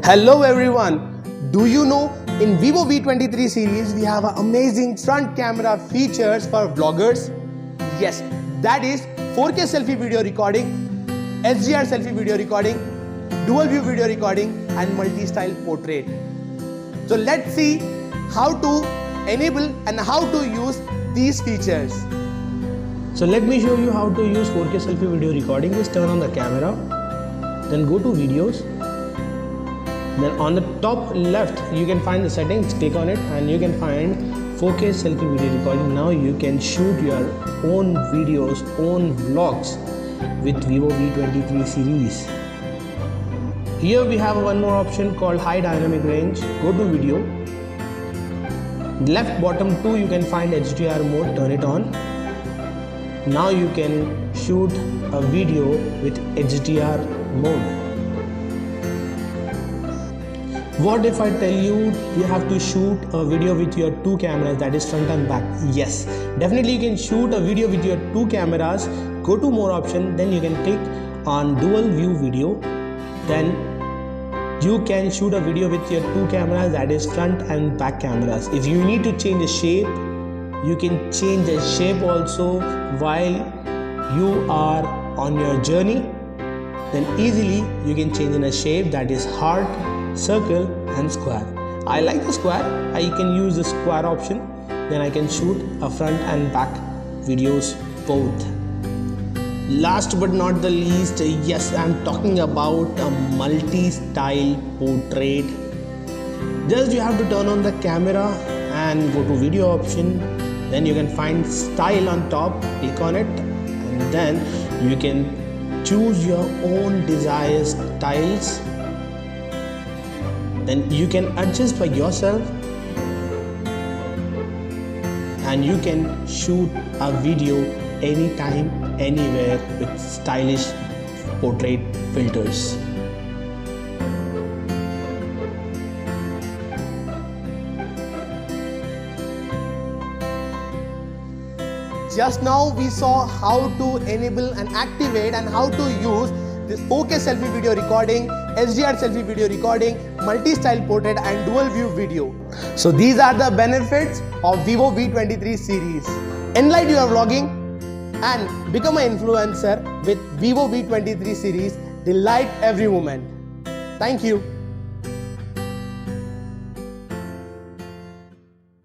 Hello everyone, do you know in Vivo V23 series we have amazing front camera features for vloggers? Yes, that is 4K selfie video recording, HDR selfie video recording, dual view video recording and multi-style portrait. So let's see how to enable and how to use these features. So let me show you how to use 4K selfie video recording. Just turn on the camera, then go to videos. Then on the top left you can find the settings, click on it and you can find 4K selfie video recording. Now you can shoot your own videos, own vlogs with Vivo V23 series. Here we have one more option called high dynamic range. Go to video. Left bottom 2 you can find HDR mode, turn it on. Now you can shoot a video with HDR mode. What if I tell you have to shoot a video with your two cameras, that is front and back? Yes, definitely you can shoot a video with your two cameras. Go to more option, then you can click on dual view video. Then you can shoot a video with your two cameras, that is front and back cameras. If you need to change the shape, you can change the shape also while you are on your journey. Then easily you can change in a shape, that is heart, circle and square. I like the square. I can use the square option. Then I can shoot a front and back videos both. Last but not the least, yes, I'm talking about a multi-style portrait. Just you have to turn on the camera and go to video option. Then you can find style on top, click on it and then you can choose your own desired styles. Then you can adjust by yourself and you can shoot a video anytime, anywhere with stylish portrait filters. Just now we saw how to enable and activate and how to use this 4K selfie video recording, HDR selfie video recording, multi-style portrait and dual view video. So these are the benefits of Vivo V23 series. Enlighten your vlogging and become an influencer with Vivo V23 series. Delight every moment. Thank you.